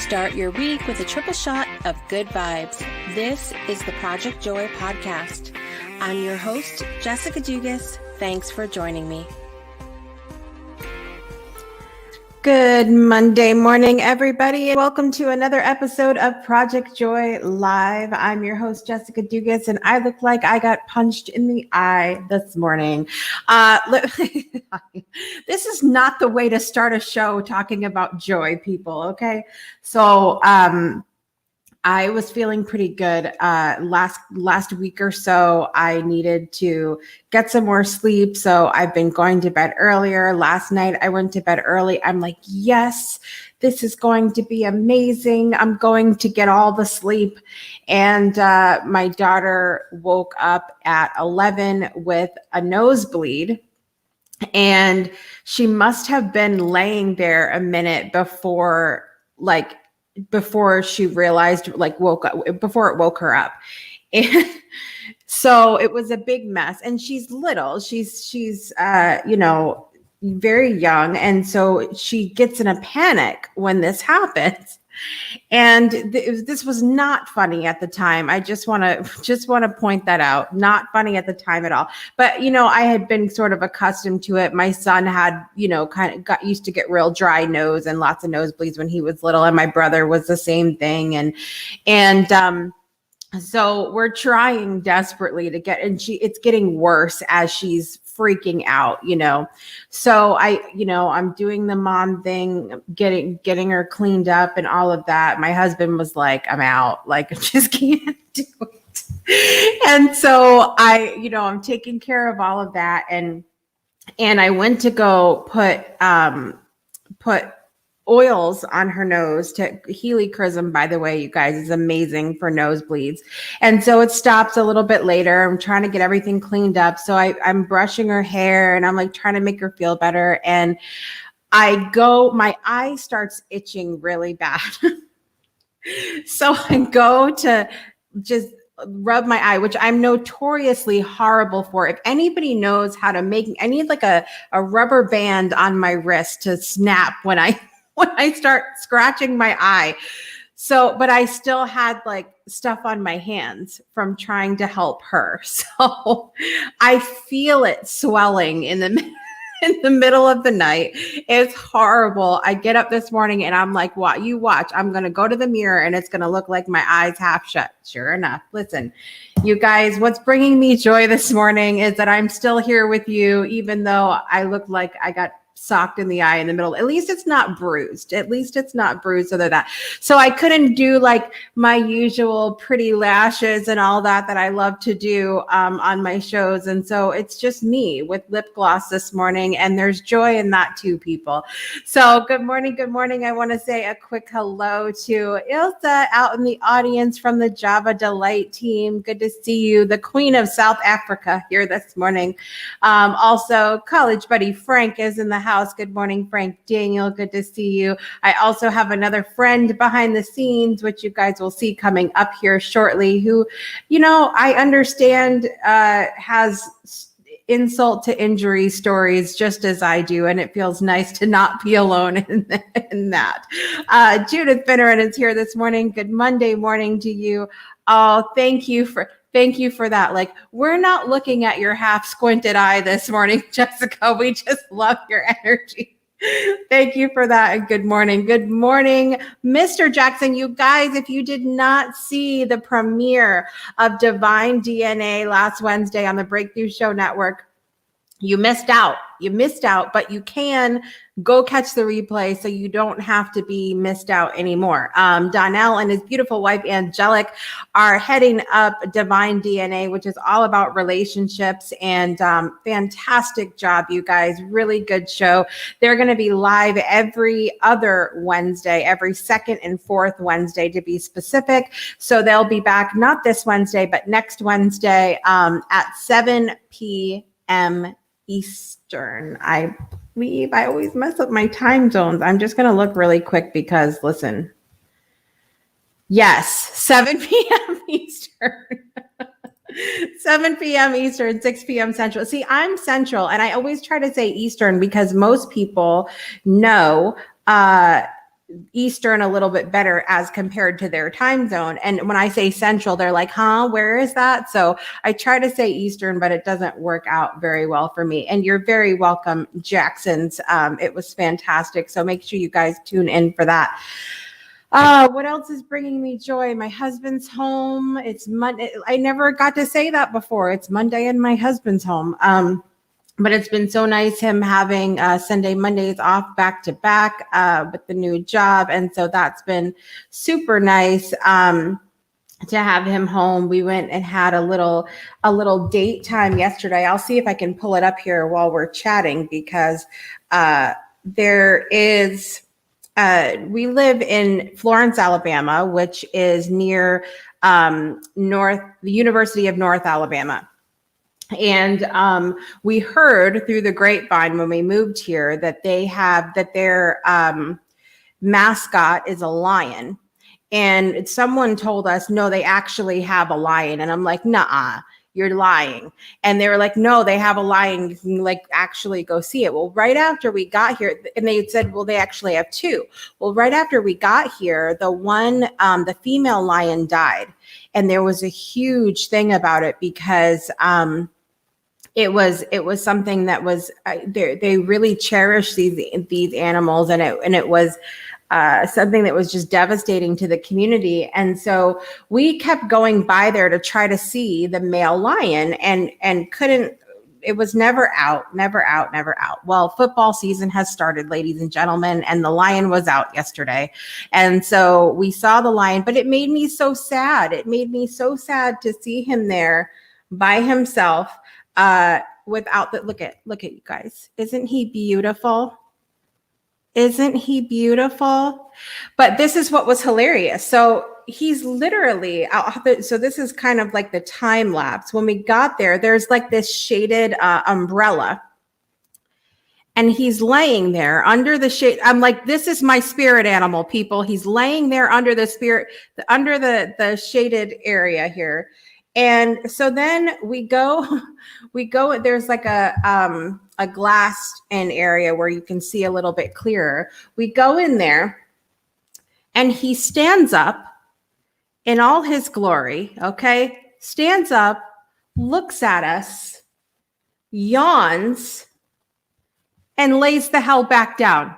Start your week with a triple shot of good vibes. This is the Project Joy podcast. I'm your host, Jessica Dugas. Thanks for joining me. Good Monday morning, everybody, and welcome to another episode of Project Joy Live. I'm your host, Jessica Dugas, and I look like I got punched in the eye this morning. This is not the way to start a show talking about joy, people, okay? So, I was feeling pretty good last week or so. I needed to get some more sleep, so I've been going to bed earlier. Last night I went to bed early. I'm like, yes, this is going to be amazing. I'm going to get all the sleep. And my daughter woke up at 11 with a nosebleed. And she must have been laying there a minute before she realized, woke up, before it woke her up. And so it was a big mess. And she's little, she's very young. And so she gets in a panic when this happens. And this was not funny at the time. I just want to point that out. Not funny at the time at all. But, I had been sort of accustomed to it. My son had, kind of got used to get real dry nose and lots of nosebleeds when he was little. And my brother was the same thing. So we're trying desperately to get, and it's getting worse as she's freaking out, So I'm doing the mom thing, getting her cleaned up and all of that. My husband was like, I'm out, I just can't do it. And so I'm taking care of all of that. And I went to go put oils on her nose. Helichrysum, by the way, you guys, is amazing for nosebleeds. And so it stops a little bit later. I'm trying to get everything cleaned up. So I'm brushing her hair and I'm trying to make her feel better. And my eye starts itching really bad. So I go to just rub my eye, which I'm notoriously horrible for. If anybody knows how to make, I need a rubber band on my wrist to snap when I start scratching my eye. So, but I still had stuff on my hands from trying to help her. So I feel it swelling in the middle of the night. It's horrible. I get up this morning and I'm like, what? You watch. I'm going to go to the mirror and it's going to look like my eyes half shut. Sure enough. Listen, you guys, what's bringing me joy this morning is that I'm still here with you, even though I look like I got socked in the eye in the middle. At least it's not bruised. Other that. So I couldn't do my usual pretty lashes and all that I love to do on my shows. And so it's just me with lip gloss this morning. And there's joy in that too, people. So good morning. Good morning. I want to say a quick hello to Ilsa out in the audience from the Java Delight team. Good to see you. The Queen of South Africa here this morning. Also, college buddy Frank is in the house. Good morning, Frank. Daniel, good to see you. I also have another friend behind the scenes, which you guys will see coming up here shortly, who, I understand has insult to injury stories just as I do, and it feels nice to not be alone in that. Judith Finneran is here this morning. Good Monday morning to you. Oh, thank you for that. We're not looking at your half squinted eye this morning, Jessica. We just love your energy. Thank you for that. And good morning. Good morning, Mr. Jackson. You guys, if you did not see the premiere of Divine DNA last Wednesday on the Breakthrough Show Network, you missed out, but you can go catch the replay so you don't have to be missed out anymore. Donnell and his beautiful wife, Angelic, are heading up Divine DNA, which is all about relationships, and fantastic job, you guys. Really good show. They're going to be live every other Wednesday, every second and fourth Wednesday to be specific. So they'll be back not this Wednesday, but next Wednesday at 7 p.m. Eastern. I believe I always mess up my time zones. I'm just going to look really quick because, listen. Yes, 7 p.m. Eastern. 7 p.m. Eastern, 6 p.m. Central. See, I'm Central, and I always try to say Eastern because most people know Eastern a little bit better as compared to their time zone. And when I say Central, they're like, huh, where is that? So I try to say Eastern, but it doesn't work out very well for me. And you're very welcome, Jacksons. It was fantastic. So make sure you guys tune in for that. What else is bringing me joy? My husband's home. It's Monday. I never got to say that before. It's Monday and my husband's home. But it's been so nice him having Sunday, Mondays off back to back with the new job. And so that's been super nice to have him home. We went and had a little date time yesterday. I'll see if I can pull it up here while we're chatting, because there is, we live in Florence, Alabama, which is near the University of North Alabama. And we heard through the grapevine when we moved here that their mascot is a lion. And someone told us, no, they actually have a lion. And I'm like, nah, you're lying. And they were like, no, they have a lion. You can like actually go see it. Well, right after we got here, and they said, well, they actually have two. Well, right after we got here, the female lion died. And there was a huge thing about it because it was something that was they really cherish these animals, and it was something that was just devastating to the community. And so we kept going by there to try to see the male lion, and couldn't. It was never out. Well, football season has started, ladies and gentlemen, and the lion was out yesterday. And so we saw the lion, but it made me so sad. It made me so sad to see him there by himself. Without the look at you guys. Isn't he beautiful? Isn't he beautiful? But this is what was hilarious. So he's literally so this is kind of like the time lapse. When we got there, there's like this shaded umbrella, and he's laying there under the shade. I'm like, this is my spirit animal, people. He's laying there under the shaded area here. And so then we go, there's like a glass in area where you can see a little bit clearer. We go in there, and he stands up in all his glory, okay? Stands up, looks at us, yawns, and lays the hell back down.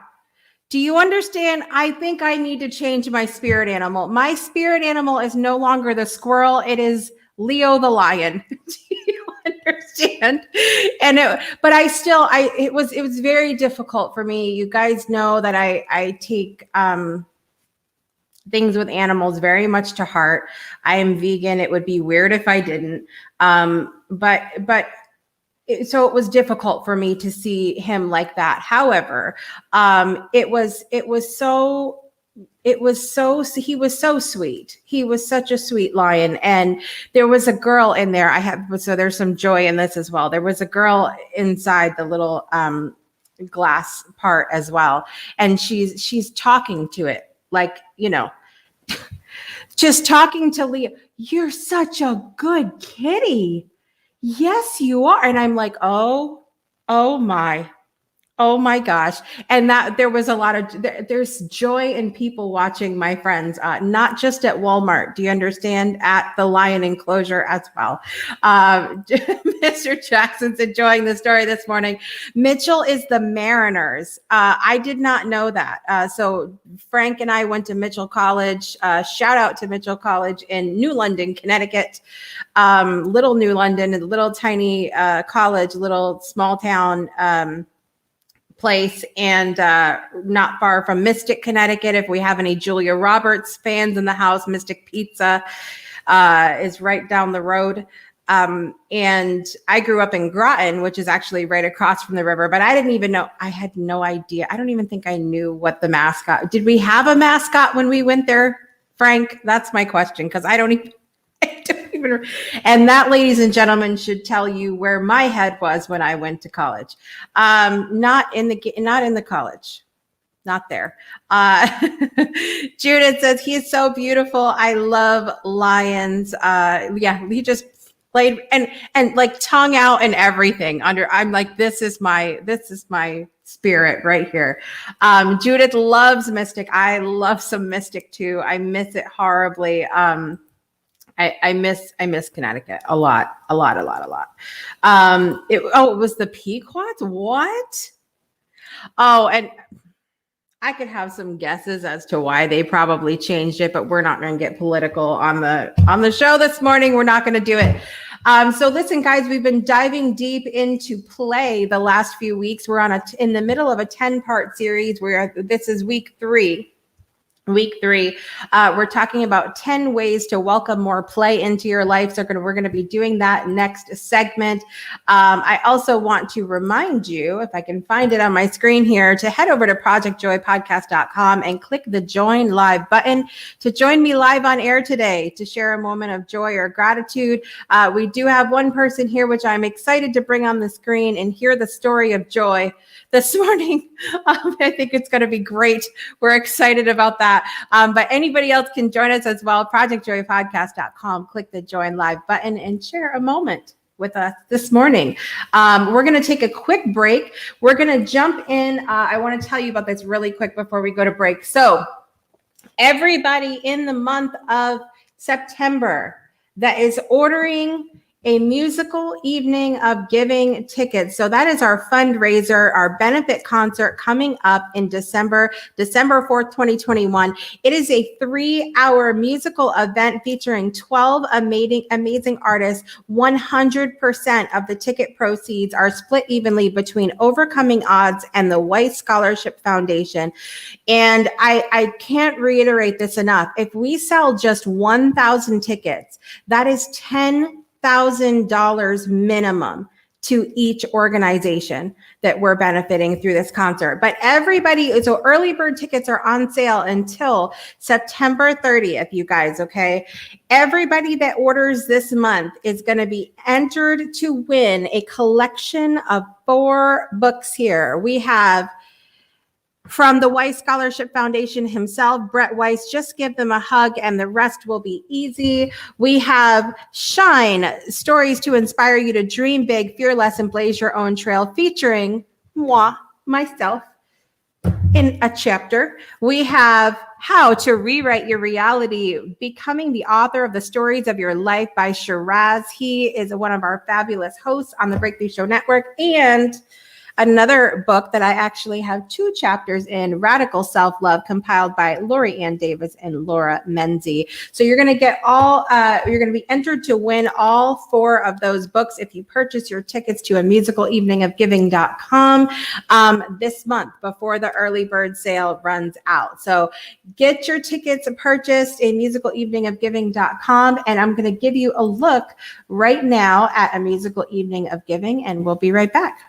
Do you understand? I think I need to change my spirit animal. My spirit animal is no longer the squirrel. It is Leo the lion. Do you understand? And it was very difficult for me. You guys know that I take things with animals very much to heart. I am vegan. It would be weird if I didn't. So it was difficult for me to see him like that. However, he was so sweet. He was such a sweet lion. And there was a girl in there. So there's some joy in this as well. There was a girl inside the little glass part as well. And she's talking to it, like, just talking to Leo. You're such a good kitty. Yes, you are. And I'm like, oh my gosh. And that there was a lot of, there's joy in people watching, my friends, not just at Walmart. Do you understand? At the lion enclosure as well. Mr. Jackson's enjoying the story this morning. Mitchell is the Mariners. I did not know that. So Frank and I went to Mitchell College. Shout out to Mitchell College in New London, Connecticut. Little New London, a little tiny college, little small town place, and not far from Mystic, Connecticut. If we have any Julia Roberts fans in the house, Mystic Pizza is right down the road. And I grew up in Groton, which is actually right across from the river, but I didn't even know. I had no idea. I don't even think I knew what the mascot. Did we have a mascot when we went there, Frank? That's my question, because I don't even. And that, ladies and gentlemen, should tell you where my head was when I went to college. Not in the college, not there. Judith says, he is so beautiful. I love lions. Yeah, he just played and like tongue out and everything. I'm like, this is my spirit right here. Judith loves Mystic. I love some Mystic too. I miss it horribly. I miss Connecticut a lot. It was the Pequots. What? Oh, and I could have some guesses as to why they probably changed it, but we're not going to get political on the show this morning. We're not going to do it. So listen, guys, we've been diving deep into play the last few weeks. We're in the middle of a 10-part series where this is week 3. We're talking about 10 ways to welcome more play into your life. So we're going to be doing that next segment. I also want to remind you, if I can find it on my screen here, to head over to projectjoypodcast.com and click the join live button to join me live on air today to share a moment of joy or gratitude. We do have one person here, which I'm excited to bring on the screen and hear the story of joy this morning. I think it's going to be great. We're excited about that. But anybody else can join us as well. ProjectJoyPodcast.com. Click the join live button and share a moment with us this morning. We're going to take a quick break. We're going to jump in. I want to tell you about this really quick before we go to break. So everybody in the month of September that is ordering a musical evening of giving tickets. So that is our fundraiser, our benefit concert coming up in December 4th, 2021. It is a 3-hour musical event featuring 12 amazing artists. 100% of the ticket proceeds are split evenly between Overcoming Odds and the Weiss Scholarship Foundation. And I can't reiterate this enough. If we sell just 1,000 tickets, that is $10,000 minimum to each organization that we're benefiting through this concert. But so early bird tickets are on sale until September 30th, you guys, okay? Everybody that orders this month is going to be entered to win a collection of 4 books here. We have from the Weiss Scholarship Foundation himself, Brett Weiss. Just give them a hug and the rest will be easy. We have Shine, Stories to Inspire You to Dream Big, Fear Less, and Blaze Your Own Trail, featuring myself, in a chapter. We have How to Rewrite Your Reality, Becoming the Author of the Stories of Your Life by Shiraz. He is one of our fabulous hosts on the Breakthrough Show Network. And another book that I actually have 2 chapters in, Radical Self-Love, compiled by Lori Ann Davis and Laura Menzie. So you're going to get you're going to be entered to win all 4 of those books if you purchase your tickets to amusicaleveningofgiving.com this month before the early bird sale runs out. So get your tickets purchased, amusicaleveningofgiving.com. And I'm going to give you a look right now at A Musical Evening of Giving, and we'll be right back.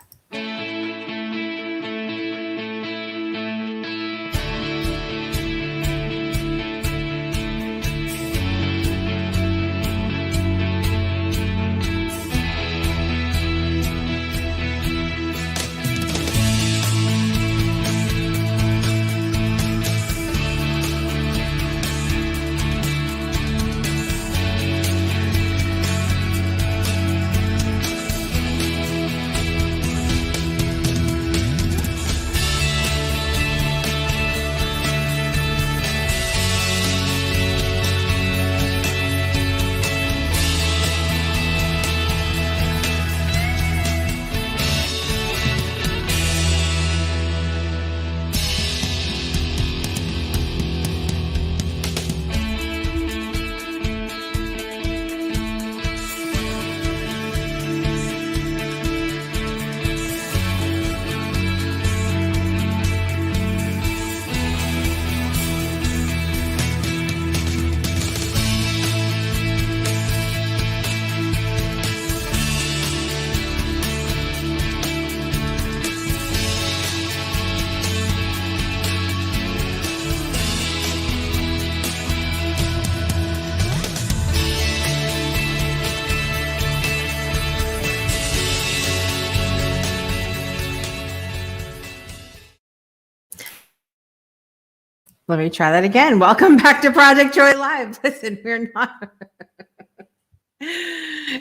Let me try that again. Welcome back to Project Joy Live. Listen, we're not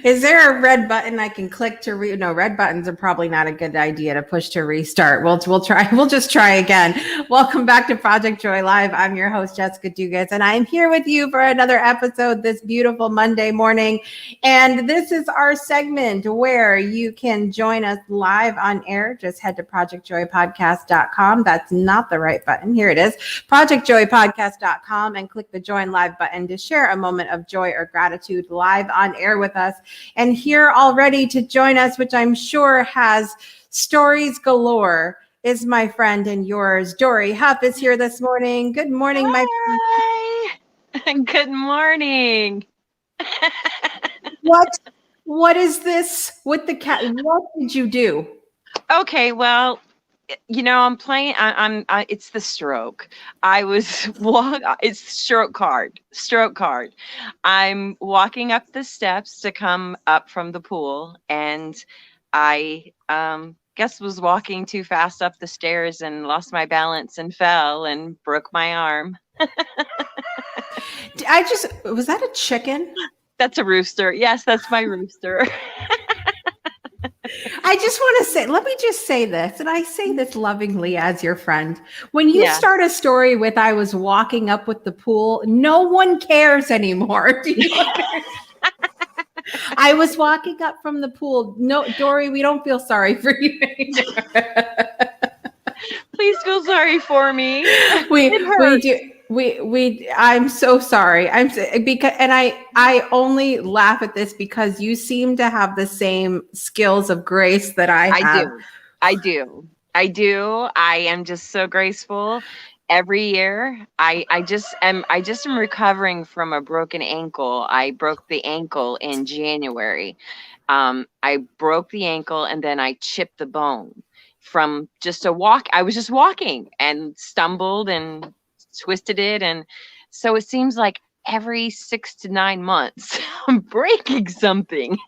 Is there a red button I can click to no, red buttons are probably not a good idea to push to restart. We'll try. We'll just try again. Welcome back to Project Joy Live. I'm your host, Jessica Dugas, and I'm here with you for another episode this beautiful Monday morning. And this is our segment where you can join us live on air. Just head to projectjoypodcast.com. That's not the right button. Here it is, projectjoypodcast.com, and click the join live button to share a moment of joy or gratitude live on air with us. And here already to join us, which I'm sure has stories galore, is my friend and yours, Dory Huff is here this morning. Good morning, my friend. Hi. Good morning. What is this with the cat? What did you do? Okay, well, I'm playing. It's the stroke. It's stroke card. I'm walking up the steps to come up from the pool, and I guess was walking too fast up the stairs and lost my balance and fell and broke my arm. Was that a chicken? That's a rooster. Yes, that's my rooster. I just want to say, let me just say this, and I say this lovingly as your friend. When you start a story with "I was walking up with the pool," no one cares anymore. Do you understand? I was walking up from the pool. No, Dory, we don't feel sorry for you anymore. Please feel sorry for me. We do. I'm so sorry. I only laugh at this because you seem to have the same skills of grace that I have. I do. I am just so graceful. Every year, I just am recovering from a broken ankle. I broke the ankle in January. I broke the ankle and then I chipped the bone from just a walk. I was just walking and stumbled and twisted it. And so it seems like every 6 to 9 months, I'm breaking something.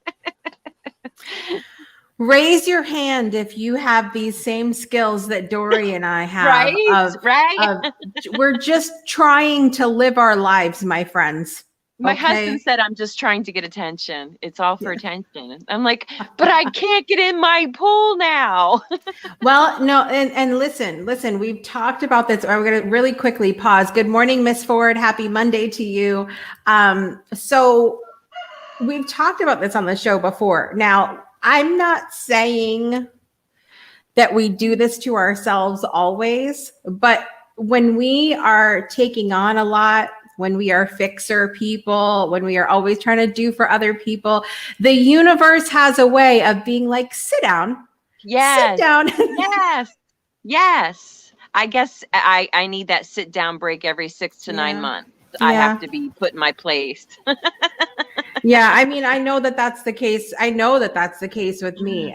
Raise your hand if you have these same skills that Dory and I have. Right. We're just trying to live our lives, my friends. My husband said, I'm just trying to get attention. It's all for attention. I'm like, but I can't get in my pool now. Well, no. And listen, we've talked about this. I'm going to really quickly pause. Good morning, Miss Ford. Happy Monday to you. So we've talked about this on the show before. Now, I'm not saying that we do this to ourselves always, but when we are taking on a lot, when we are fixer people, when we are always trying to do for other people, the universe has a way of being like, sit down. Yes. Sit down. Yes. I guess I need that sit down break every 6 to 9 months. I have to be put in my place. Yeah, I mean, I know that that's the case. I know that that's the case with me,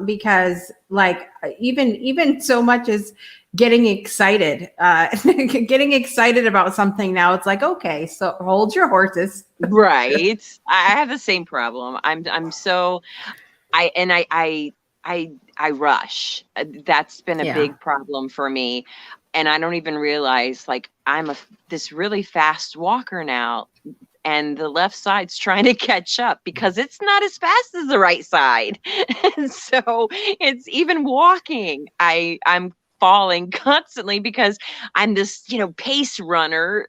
because like even so much as getting excited about something now, it's like, okay, so hold your horses. Right. I have the same problem. I rush. That's been a big problem for me. And I don't even realize, like, I'm this really fast walker now. And the left side's trying to catch up because it's not as fast as the right side. And so it's even walking. I'm falling constantly because I'm this, pace runner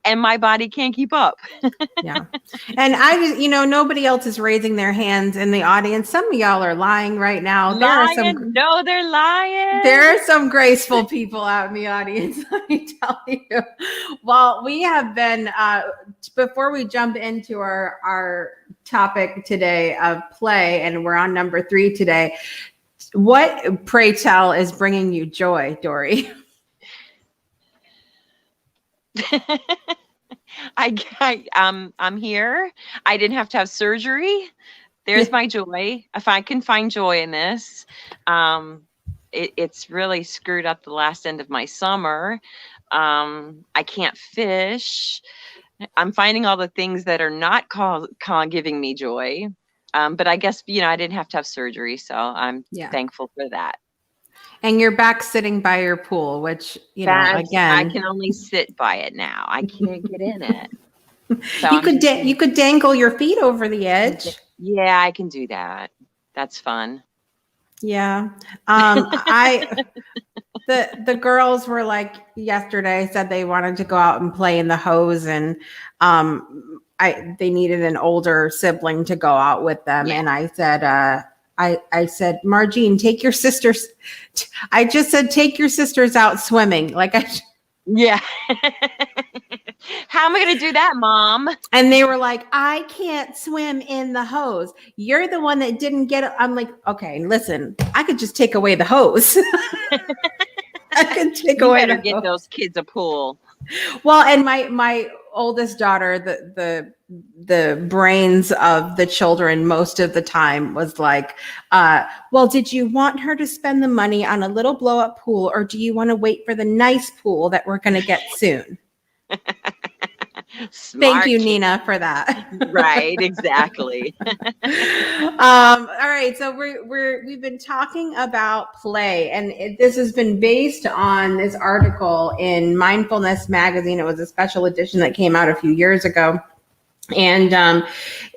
and my body can't keep up. Yeah. And I just, nobody else is raising their hands in the audience. Some of y'all are lying right now. No, they're lying. There are some graceful people out in the audience, let me tell you. Well, we have been, before we jump into our topic today of play, and we're on number 3 today, what, pray tell, is bringing you joy, Dory? I'm here. I didn't have to have surgery. There's my joy. If I can find joy in this, it's really screwed up the last end of my summer. I can't fish. I'm finding all the things that are not giving me joy. But I guess, I didn't have to have surgery. So I'm thankful for that. And you're back sitting by your pool, which, again, I can only sit by it now. I can't get in it. So I'm just You could dangle your feet over the edge. yeah, I can do that. That's fun. Yeah. The girls were like yesterday said they wanted to go out and play in the hose, and they needed an older sibling to go out with them. Yeah. And I said, I said, Margine, take your sisters. I just said, take your sisters out swimming. Yeah. How am I going to do that, Mom? And they were like, I can't swim in the hose. You're the one that didn't get it. I'm like, okay, listen, I could just take away the hose. I could take You away better the get hose. those kids a pool. Well, and my oldest daughter, the brains of the children most of the time was like, well, did you want her to spend the money on a little blow up pool, or do you want to wait for the nice pool that we're going to get soon? Smart Thank you, kid. Nina, for that. Right, exactly. All right, so we've been talking about play, and this has been based on this article in Mindfulness Magazine. It was a special edition that came out a few years ago. And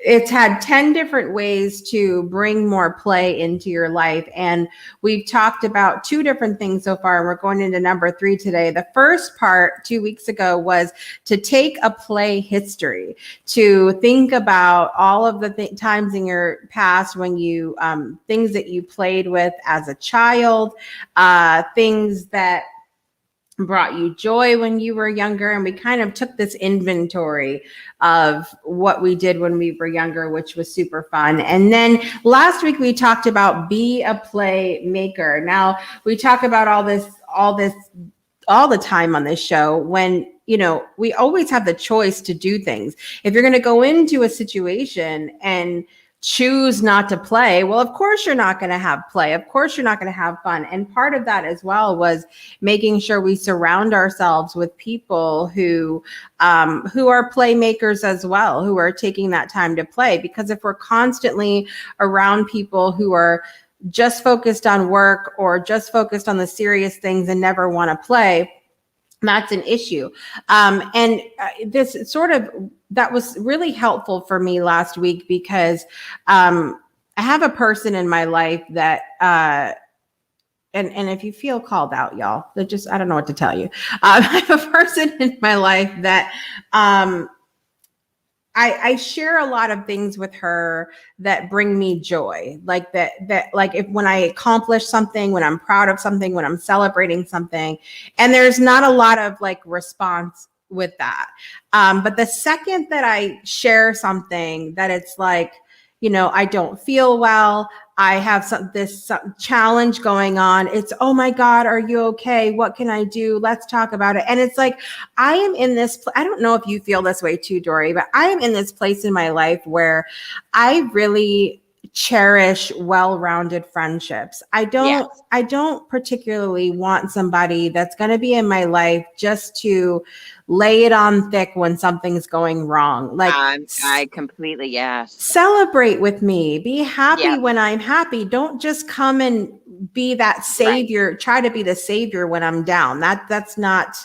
it's had 10 different ways to bring more play into your life. And we've talked about 2 different things so far, and we're going into number 3 today. The first part 2 weeks ago was to take a play history, to think about all of the times in your past when you, things that you played with as a child, things that brought you joy when you were younger. And we kind of took this inventory of what we did when we were younger, which was super fun. And then last week we talked about be a play maker. Now we talk about all the time on this show, when, you know, we always have the choice to do things. If you're going to go into a situation and choose not to play, well, of course you're not going to have play. Of course you're not going to have fun. And part of that as well was making sure we surround ourselves with people who are playmakers as well, who are taking that time to play. Because if we're constantly around people who are just focused on work or just focused on the serious things and never want to play, that's an issue. And this sort of, that was really helpful for me last week, because I have a person in my life that, and if you feel called out, y'all, that just, I don't know what to tell you. I have a person in my life that I share a lot of things with her that bring me joy, like that like if when I accomplish something, when I'm proud of something, when I'm celebrating something, and there's not a lot of like response with that. But the second that I share something that it's like, you know, I don't feel well, I have some challenge going on. It's, oh my God, are you okay? What can I do? Let's talk about it. And it's like, I am in this, I don't know if you feel this way too, Dory, but I am in this place in my life where I really cherish well-rounded friendships. I don't particularly want somebody that's going to be in my life just to lay it on thick when something's going wrong. Like, I completely, yes. Celebrate with me. Be happy Yep. when I'm happy. Don't just come and be that savior, try to be the savior when I'm down. That's not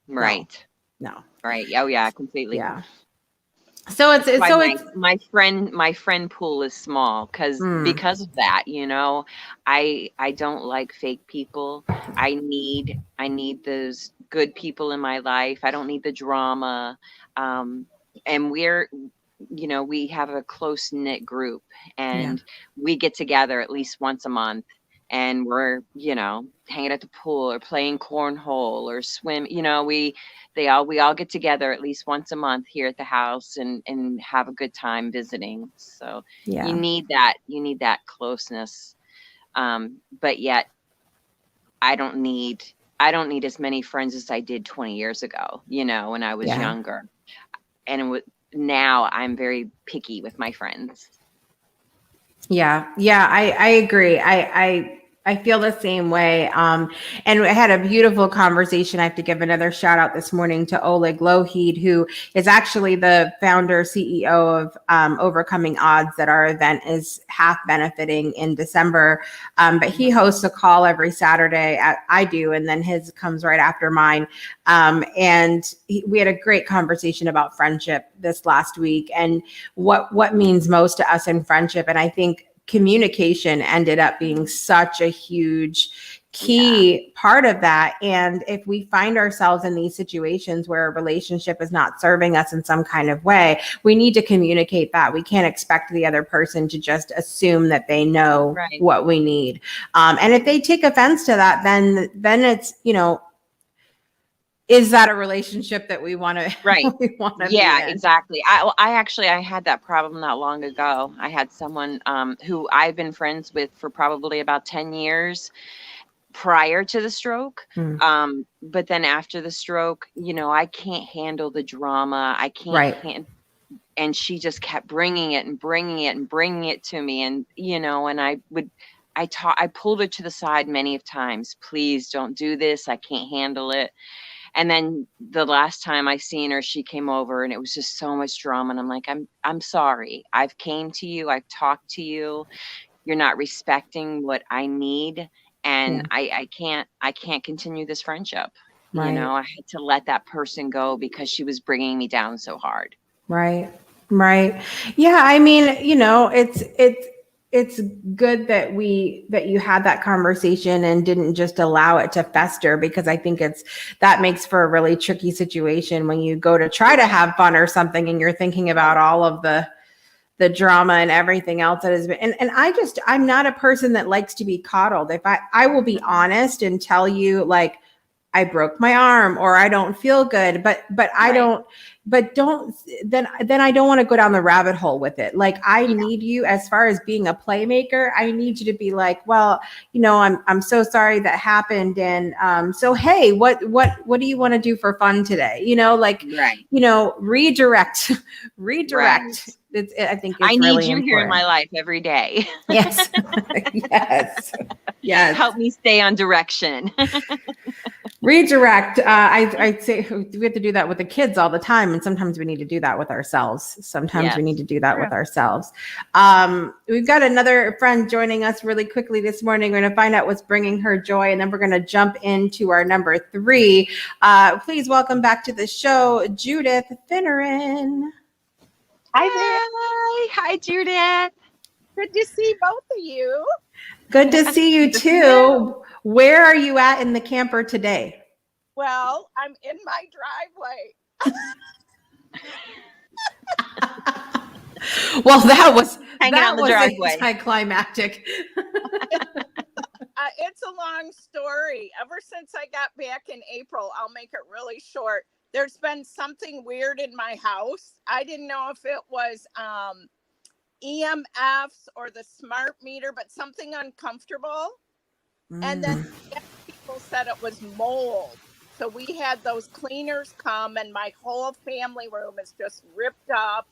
right. No. Right. Oh yeah, completely. Yeah. So it's my friend pool is small because of that, you know. I don't like fake people. I need those good people in my life. I don't need the drama. And we're, you know, we have a close knit group, and we get together at least once a month, and we're, you know, hanging at the pool or playing cornhole or swim. You know, we all get together at least once a month here at the house and have a good time visiting. So you need that closeness. But yet I don't need as many friends as I did 20 years ago, you know, when I was younger. And now I'm very picky with my friends. Yeah, I agree. I feel the same way. And I had a beautiful conversation. I have to give another shout out this morning to Oleg Lohid, who is actually the founder, CEO of Overcoming Odds, that our event is half benefiting in December. But he hosts a call every Saturday. I do, and then his comes right after mine. We had a great conversation about friendship this last week and what means most to us in friendship. And I think communication ended up being such a huge key part of that. And if we find ourselves in these situations where a relationship is not serving us in some kind of way, we need to communicate that. We can't expect the other person to just assume that they know what we need. And if they take offense to that, then it's, is that a relationship that we want to Yeah, exactly. I had that problem not long ago. I had someone who I've been friends with for probably about 10 years prior to the stroke. But then after the stroke, I can't handle the drama. I can't and she just kept bringing it and bringing it and bringing it to me. And, and I pulled her to the side many of times. Please don't do this. I can't handle it. And then the last time I seen her, she came over and it was just so much drama. And I'm like, I'm sorry. I've came to you. I've talked to you. You're not respecting what I need. And I can't continue this friendship. I had to let that person go because she was bringing me down so hard. Right. Yeah. I mean, it's good that you had that conversation and didn't just allow it to fester, because I think that makes for a really tricky situation when you go to try to have fun or something and you're thinking about all of the drama and everything else that has been. And I'm not a person that likes to be coddled. If I will be honest and tell you, like, I broke my arm or I don't feel good, but I don't then I don't want to go down the rabbit hole with it. Like, I need you, as far as being a playmaker, I need you to be like, well, I'm so sorry that happened. And so, hey, what do you want to do for fun today? Redirect. Right. I think I need really you important. here in my life every day. Yes. Yes. Help me stay on direction. Redirect. I'd say we have to do that with the kids all the time. And sometimes we need to do that with ourselves. We need to do that with ourselves. We've got another friend joining us really quickly this morning. We're going to find out what's bringing her joy, and then we're going to jump into our number 3. Please welcome back to the show, Judith Finneran. Hi there. Hi, Judith. Good to see both of you. Good to see you too. Where are you at in the camper today? Well, I'm in my driveway. Well, that was driveway. Anticlimactic. It's a long story. Ever since I got back in April, I'll make it really short. There's been something weird in my house. I didn't know if it was EMFs or the smart meter, but something uncomfortable. And then people said it was mold. So we had those cleaners come, and my whole family room is just ripped up.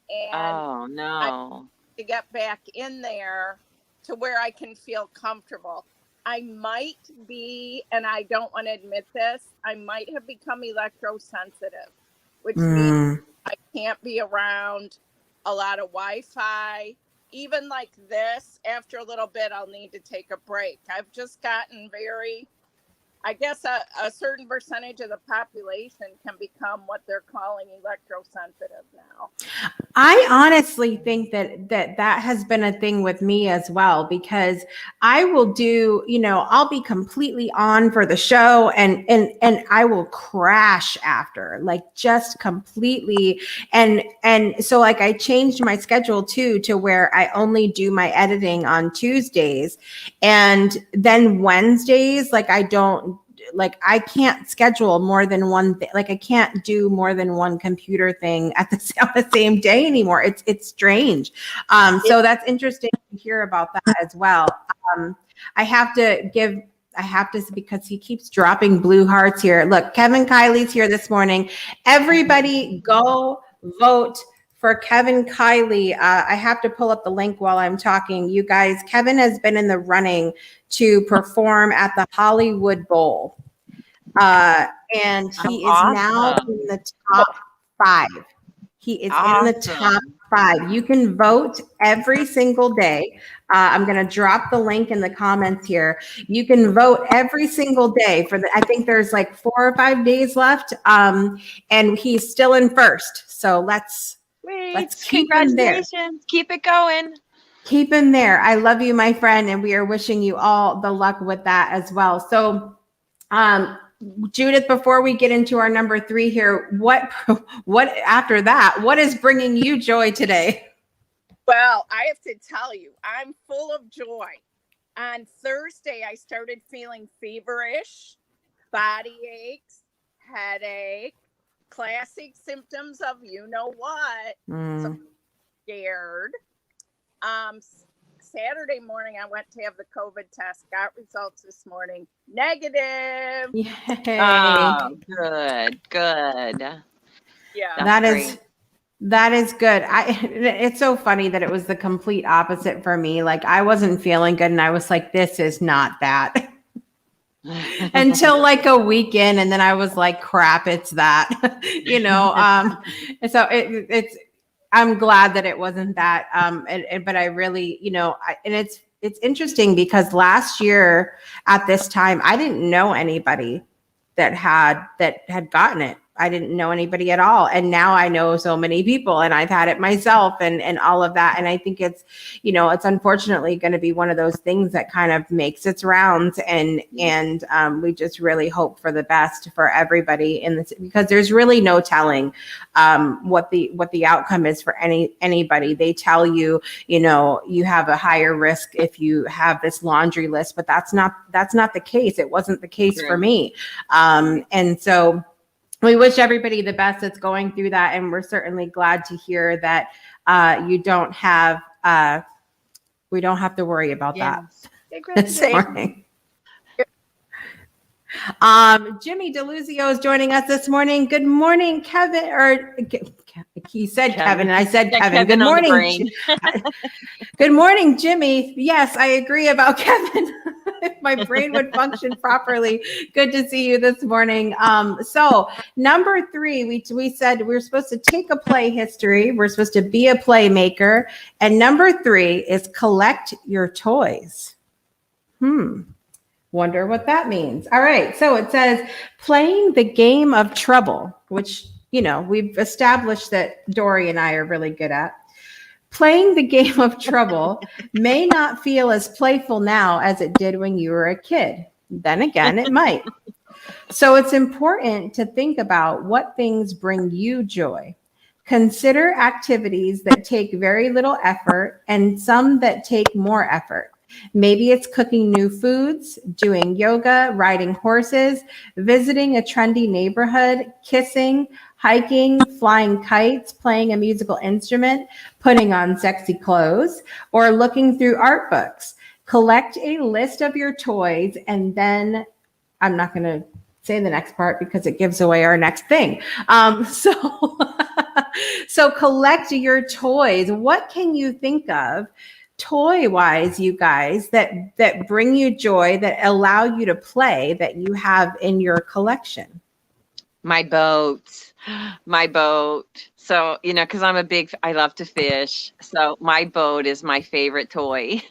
And oh no! I need to get back in there to where I can feel comfortable. I might be, and I don't want to admit this, I might have become electrosensitive, which means I can't be around a lot of Wi-Fi. Even like this, after a little bit, I'll need to take a break. I've just gotten I guess a certain percentage of the population can become what they're calling electrosensitive now. I honestly think that has been a thing with me as well, because I will do, I'll be completely on for the show and I will crash after, like, just completely. And so, like, I changed my schedule too, to where I only do my editing on Tuesdays, and then Wednesdays, like, I can't schedule more than one thing. Like, I can't do more than one computer thing on the same day anymore. It's strange. So that's interesting to hear about that as well. I have to, because he keeps dropping blue hearts here. Look, Kevin Kiley's here this morning. Everybody go vote for Kevin Kiley. I have to pull up the link while I'm talking. You guys, Kevin has been in the running to perform at the Hollywood Bowl. And he is now in the top 5. He is in the top 5. You can vote every single day. I'm going to drop the link in the comments here. You can vote every single day for I think there's like 4 or 5 days left. And he's still in first. So let's keep him there. Keep it going. Keep him there. I love you, my friend. And we are wishing you all the luck with that as well. So, Judith, before we get into our number 3 here, what after that, what is bringing you joy today? Well, I have to tell you, I'm full of joy. On Thursday, I started feeling feverish, body aches, headache, classic symptoms of you know what. So I'm scared. Saturday morning, I went to have the COVID test, got results this morning, negative. Yay. Oh, good. Yeah. That is good. It's so funny that it was the complete opposite for me. Like I wasn't feeling good and I was like, this is not that. Until like a weekend, and then I was like, crap, it's that. So it's I'm glad that it wasn't that. But I really, and it's interesting because last year at this time, I didn't know anybody that had gotten it. I didn't know anybody at all. And now I know so many people, and I've had it myself and all of that. And I think it's, it's unfortunately going to be one of those things that kind of makes its rounds. And we just really hope for the best for everybody in this, because there's really no telling what the outcome is for anybody. They tell you, you have a higher risk if you have this laundry list, but that's not the case. It wasn't the case for me. And so we wish everybody the best that's going through that. And we're certainly glad to hear that we don't have to worry about that this morning. Jimmy DeLuzio is joining us this morning. Good morning, Kevin. Or he said Kevin, and I said Kevin. Good morning. Good morning, Jimmy. Yes, I agree about Kevin. If my brain would function properly. Good to see you this morning. So number 3, we said we're supposed to take a play history. We're supposed to be a playmaker. And number 3 is collect your toys. Wonder what that means. All right. So it says playing the game of trouble, which, we've established that Dory and I are really good at. Playing the game of trouble may not feel as playful now as it did when you were a kid. Then again, it might. So it's important to think about what things bring you joy. Consider activities that take very little effort and some that take more effort. Maybe it's cooking new foods, doing yoga, riding horses, visiting a trendy neighborhood, kissing, hiking, flying kites, playing a musical instrument, putting on sexy clothes, or looking through art books. Collect a list of your toys, and then I'm not going to say the next part because it gives away our next thing. So collect your toys. What can you think of toy-wise, you guys, that bring you joy, that allow you to play, that you have in your collection? My boat. So, because I love to fish. So my boat is my favorite toy.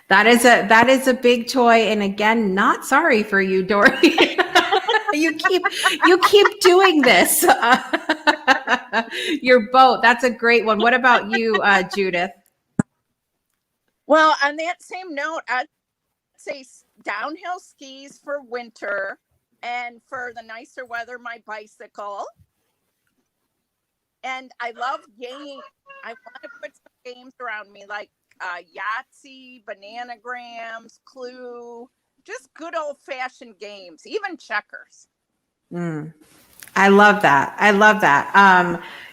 That is a big toy. And again, not sorry for you, Dory. You keep doing this. Your boat. That's a great one. What about you, Judith? Well, on that same note, I'd say downhill skis for winter. And for the nicer weather, my bicycle. And I love games. I want to put some games around me like Yahtzee, Bananagrams, Clue, just good old-fashioned games, even checkers. I love that.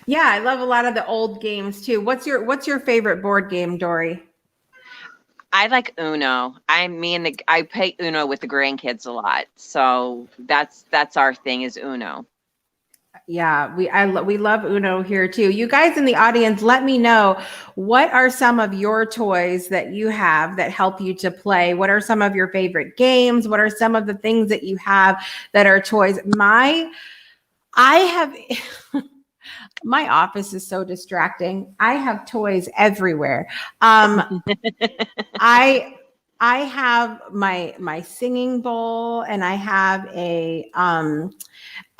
Yeah, I love a lot of the old games too. What's your favorite board game, Dory? I like Uno. I play Uno with the grandkids a lot. So that's our thing is Uno. Yeah, we love Uno here too. You guys in the audience, let me know, what are some of your toys that you have that help you to play? What are some of your favorite games? What are some of the things that you have that are toys? I have my office is so distracting. I have toys everywhere. I I have my singing bowl, and I have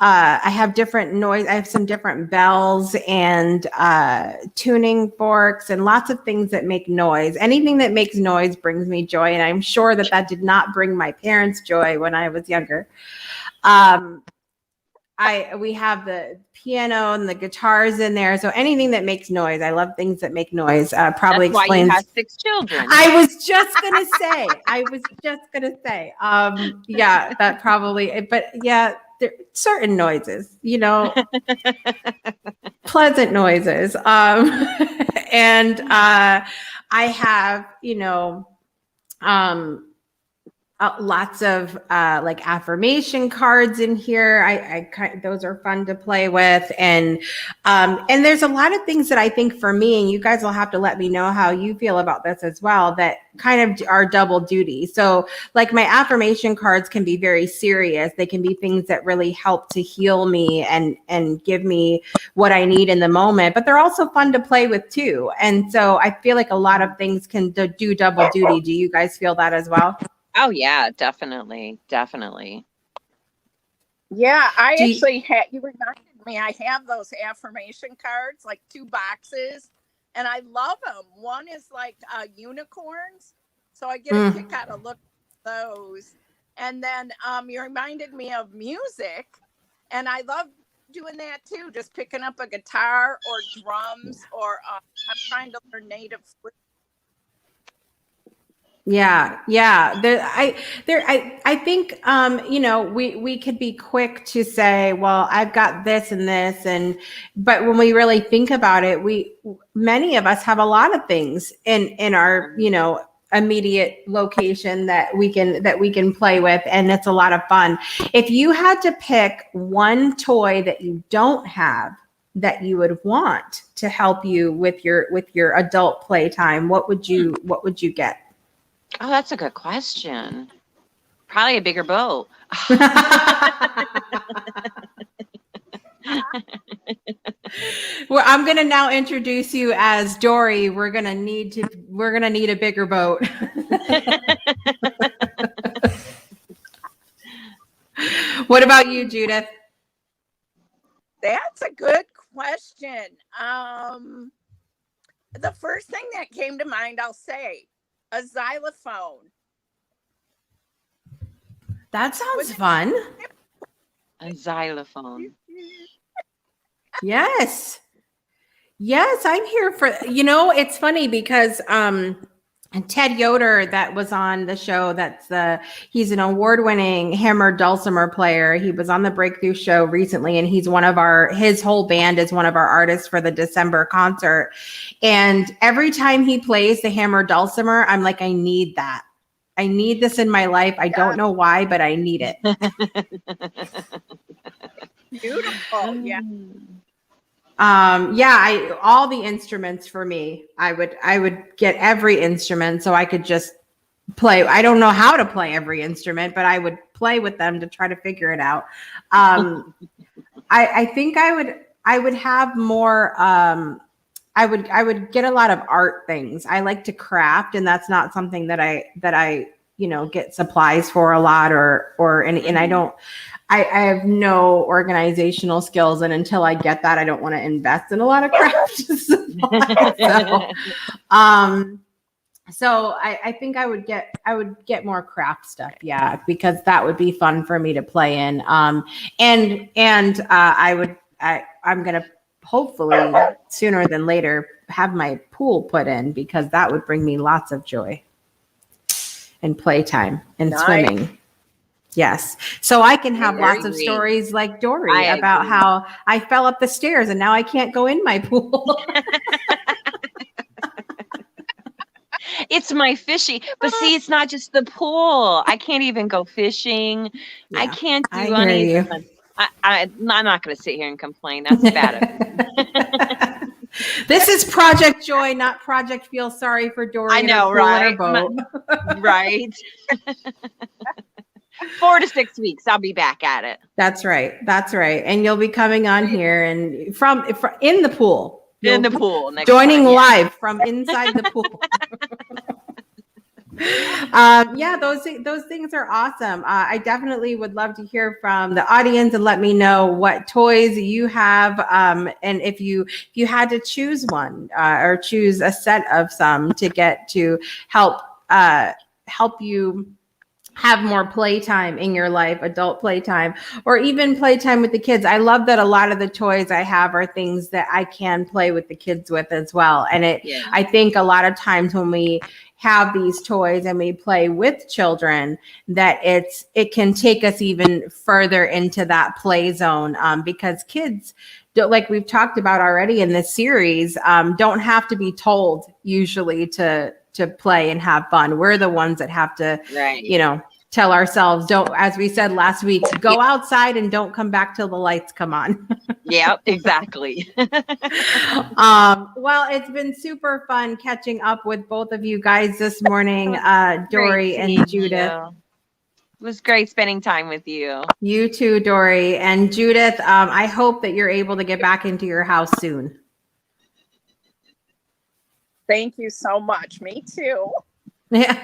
I have different noise. I have some different bells and tuning forks and lots of things that make noise. Anything that makes noise brings me joy, and I'm sure that that did not bring my parents joy when I was younger. Um, we have the piano and the guitars in there, so anything that makes noise. I love things that make noise. Probably That's why explains. you have 6 children. I was just gonna say. Yeah, that probably. But yeah, there certain noises, pleasant noises. And I have, um, lots of like affirmation cards in here. Those are fun to play with, and there's a lot of things that I think for me, and you guys will have to let me know how you feel about this as well, that kind of are double duty. So like my affirmation cards can be very serious. They can be things that really help to heal me and give me what I need in the moment, but they're also fun to play with too. And so I feel like a lot of things can do double duty. Do you guys feel that as well? Oh yeah, definitely. Definitely. Yeah, I Do you- actually had, you reminded me, I have those affirmation cards, like 2 boxes, and I love them. One is like unicorns, so I get a kick out of looking at those. And then you reminded me of music, and I love doing that too, just picking up a guitar or drums, or I'm trying to learn native flute. Yeah. I think, we could be quick to say, well, I've got this and this, but when we really think about it, many of us have a lot of things in our, immediate location that we can play with, and it's a lot of fun. If you had to pick one toy that you don't have that you would want to help you with your adult playtime, what would you get? Oh, that's a good question. Probably a bigger boat. Well, I'm going to now introduce you as Dory. We're going to need a bigger boat. What about you, Judith? That's a good question. The first thing that came to mind, I'll say, a xylophone. That sounds fun. A xylophone. Yes, I'm here for. It's funny because Ted Yoder, that was on the show, he's an award-winning hammered dulcimer player. He was on the Breakthrough Show recently, and he's his whole band is one of our artists for the December concert. And every time he plays the hammered dulcimer, I'm like, I need that. I need this in my life. I don't know why, but I need it. Beautiful. Yeah. All the instruments for me, I would get every instrument so I could just play. I don't know how to play every instrument, but I would play with them to try to figure it out. I think I would have more, I would get a lot of art things. I like to craft, and that's not something that I get supplies for a lot, and I have no organizational skills, and until I get that, I don't want to invest in a lot of craft supplies. So I think I would get more craft stuff, because that would be fun for me to play in. I'm gonna hopefully sooner than later have my pool put in, because that would bring me lots of joy and playtime and swimming. Yes. So I can have lots of stories like Dory about how I fell up the stairs and now I can't go in my pool. It's my fishing. But see, it's not just the pool. I can't even go fishing. Yeah, I can't do I hear any you. of the I'm not going to sit here and complain. That's bad of me. This is Project Joy, not Project Feel Sorry for Dory. I know, right? Right. 4 to 6 weeks, I'll be back at it. That's right. That's right. And you'll be coming on here and from in the pool. In the pool. Joining live from inside the pool. Those things are awesome. I definitely would love to hear from the audience and let me know what toys you have. And if you had to choose one or choose a set of some to get to help you have more playtime in your life, adult playtime, or even playtime with the kids. I love that a lot of the toys I have are things that I can play with the kids with as well. And I think a lot of times when we have these toys and we play with children, that it can take us even further into that play zone, because kids, like we've talked about already in this series, don't have to be told usually to play and have fun. We're the ones that have to, tell ourselves, don't, as we said last week, go outside and don't come back till the lights come on. Yeah, exactly. Well, it's been super fun catching up with both of you guys this morning, Dory and Judith. It was great spending time with you. You too, Dory. And Judith, I hope that you're able to get back into your house soon. Thank you so much. Me too. Yeah.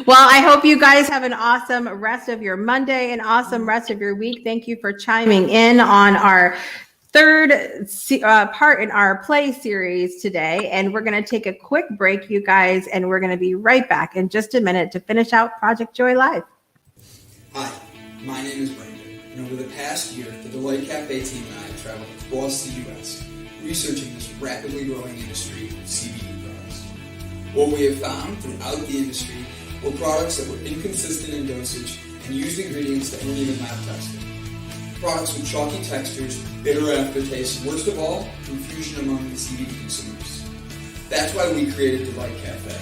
Well, I hope you guys have an awesome rest of your Monday, an awesome rest of your week. Thank you for chiming in on our third part in our play series today. And we're going to take a quick break, you guys, and we're going to be right back in just a minute to finish out Project Joy Live. Hi, my name is Brandon, and over the past year, the Delight Cafe team and I have traveled across the U.S. researching this rapidly growing industry of CBD products. What we have found throughout the industry were products that were inconsistent in dosage and used ingredients that weren't even lab tested. Products with chalky textures, bitter aftertaste, and worst of all, confusion among the CBD consumers. That's why we created Delight Cafe.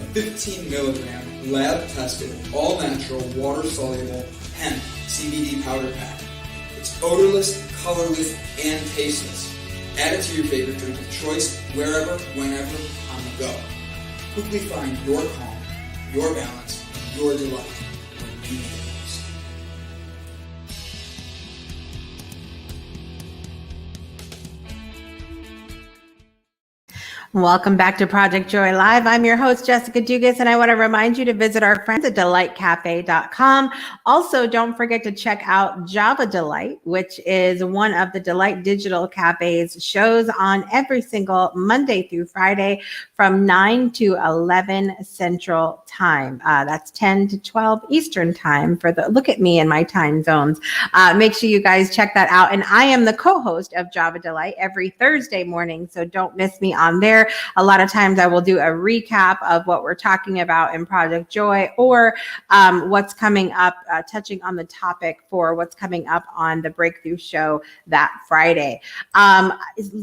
A 15 milligram, lab-tested, all-natural, water-soluble hemp CBD powder pack. It's odorless, colorless, and tasteless. Add it to your favorite drink of choice, wherever, whenever, on the go. Quickly find your calm, your balance, and your delight when you need it most. Welcome back to Project Joy Live. I'm your host, Jessica Dugas, and I want to remind you to visit our friends at delightcafe.com. Also, don't forget to check out Java Delight, which is one of the Delight Digital Cafe's shows on every single Monday through Friday from 9 to 11 Central Time. That's 10 to 12 Eastern Time for the look at me and my time zones. Make sure you guys check that out. And I am the co-host of Java Delight every Thursday morning, so don't miss me on there. A lot of times I will do a recap of what we're talking about in Project Joy, or what's coming up, touching on the topic for what's coming up on the Breakthrough Show that Friday.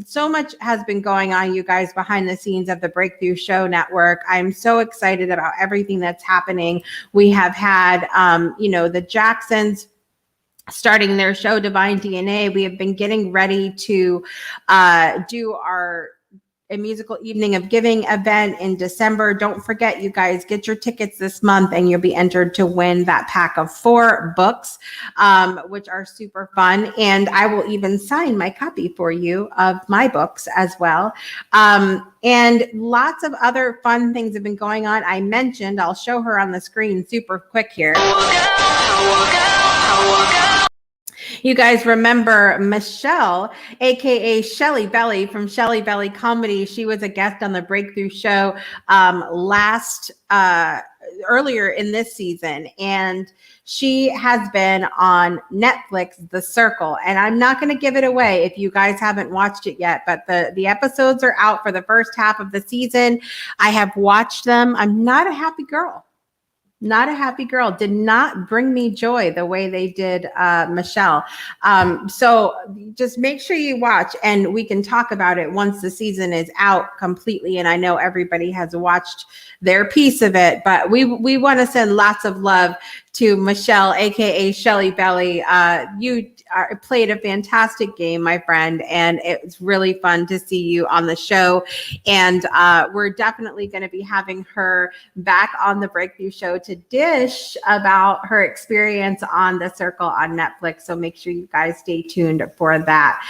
So much has been going on, you guys, behind the scenes of the Breakthrough Show Network. I'm so excited about everything that's happening. We have had, the Jacksons starting their show, Divine DNA. We have been getting ready to do a musical evening of giving event in December. Don't forget, you guys, get your tickets this month and you'll be entered to win that pack of 4 books, which are super fun. And I will even sign my copy for you of my books as well. And lots of other fun things have been going on. I mentioned, I'll show her on the screen super quick here. You guys remember Michelle, aka Shelly Belly from Shelly Belly Comedy. She was a guest on the Breakthrough Show earlier in this season, and she has been on Netflix, The Circle. And I'm not going to give it away if you guys haven't watched it yet, but the episodes are out for the first half of the season. I have watched them. I'm not a happy girl. Not a happy girl. Did not bring me joy the way they did Michelle. So just make sure you watch, and we can talk about it once the season is out completely. And I know everybody has watched their piece of it, but we want to send lots of love to Michelle, aka Shelly Belly. You played a fantastic game, my friend, and it was really fun to see you on the show. And we're definitely going to be having her back on the Breakthrough Show to dish about her experience on The Circle on Netflix. So make sure you guys stay tuned for that.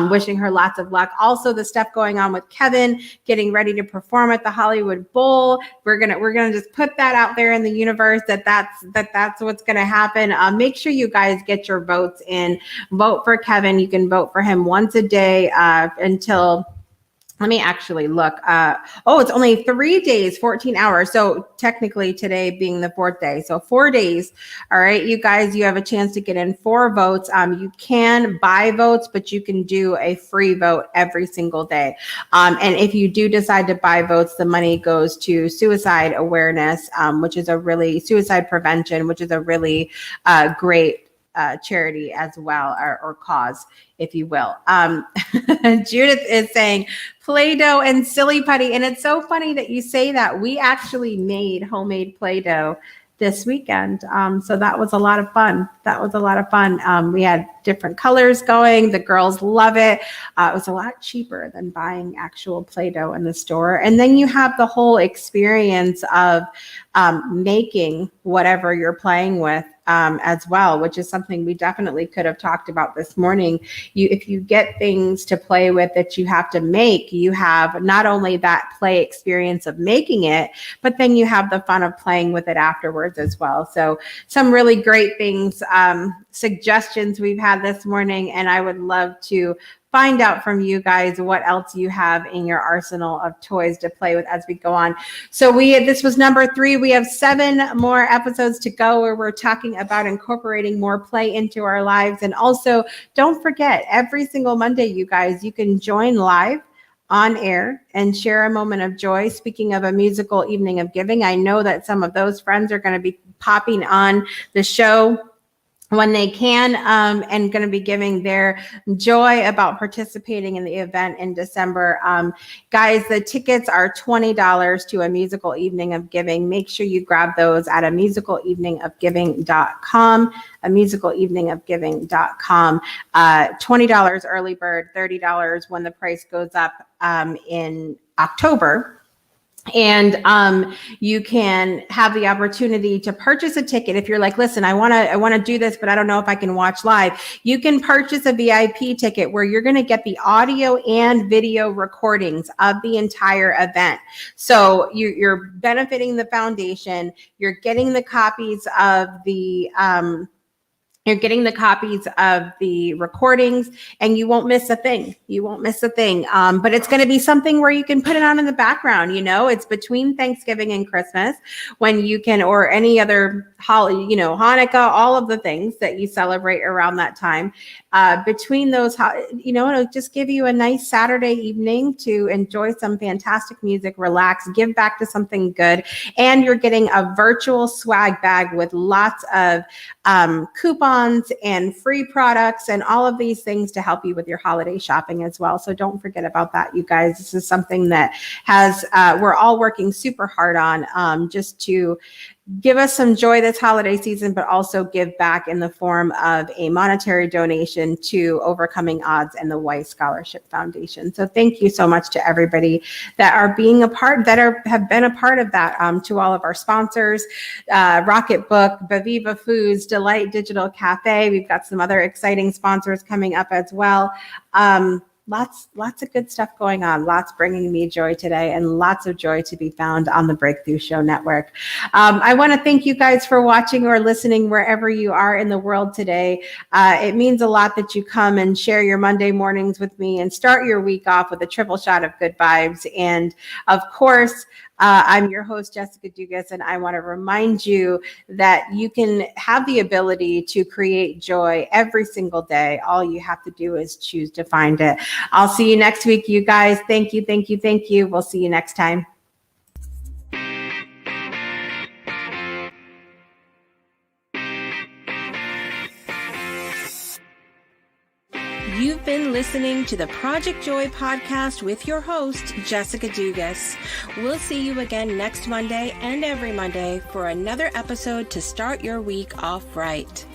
Wishing her lots of luck. Also, the stuff going on with Kevin getting ready to perform at the Hollywood Bowl. We're gonna just put that out there in the universe that's what's gonna happen. Make sure you guys get your votes in. Vote for Kevin. You can vote for him once a day until. Let me actually look. It's only 3 days, 14 hours. So technically today being the 4th day. So 4 days. All right, you guys, you have a chance to get in 4 votes. You can buy votes, but you can do a free vote every single day. And if you do decide to buy votes, the money goes to suicide awareness, which is a really suicide prevention, which is a really great charity as well, or cause, if you will. Judith is saying Play-Doh and Silly Putty. And it's so funny that you say that. We actually made homemade Play-Doh this weekend. So that was a lot of fun. We had different colors going. The girls love it. It was a lot cheaper than buying actual Play-Doh in the store. And then you have the whole experience of making whatever you're playing with as well, which is something we definitely could have talked about this morning. If you get things to play with that you have to make, you have not only that play experience of making it, but then you have the fun of playing with it afterwards as well. So some really great things, suggestions we've had this morning, and I would love to find out from you guys what else you have in your arsenal of toys to play with as we go on. So this was number 3. We have 7 more episodes to go where we're talking about incorporating more play into our lives. And also, don't forget, every single Monday, you guys, you can join live on air and share a moment of joy. Speaking of a musical evening of giving, I know that some of those friends are going to be popping on the show when they can, and going to be giving their joy about participating in the event in December. Guys, the tickets are $20 to a musical evening of giving. Make sure you grab those at amusicaleveningofgiving.com, amusicaleveningofgiving.com. $20 early bird, $30 when the price goes up in October. And you can have the opportunity to purchase a ticket. If you're like, listen, I want to do this, but I don't know if I can watch live. You can purchase a VIP ticket where you're going to get the audio and video recordings of the entire event. So you're benefiting the foundation. You're getting the copies of the recordings, and you won't miss a thing. But it's going to be something where you can put it on in the background. It's between Thanksgiving and Christmas when you can, or any other holiday, Hanukkah, all of the things that you celebrate around that time. Between those, it'll just give you a nice Saturday evening to enjoy some fantastic music, relax, give back to something good. And you're getting a virtual swag bag with lots of coupons and free products and all of these things to help you with your holiday shopping as well. So don't forget about that, you guys. This is something that we're all working super hard on, just to give us some joy this holiday season, but also give back in the form of a monetary donation to Overcoming Odds and the Weiss Scholarship Foundation. So thank you so much to everybody that are being a part, have been a part of that, to all of our sponsors, Rocket Book, Baviva Foods, Delight Digital Cafe. We've got some other exciting sponsors coming up as well. Lots of good stuff going on, lots bringing me joy today, and lots of joy to be found on the Breakthrough Show Network. I want to thank you guys for watching or listening wherever you are in the world today. It means a lot that you come and share your Monday mornings with me and start your week off with a triple shot of good vibes. And of course, I'm your host, Jessica Dugas, and I want to remind you that you can have the ability to create joy every single day. All you have to do is choose to find it. I'll see you next week, you guys. Thank you, thank you, thank you. We'll see you next time. You've been listening to the Project Joy podcast with your host, Jessica Dugas. We'll see you again next Monday and every Monday for another episode to start your week off right.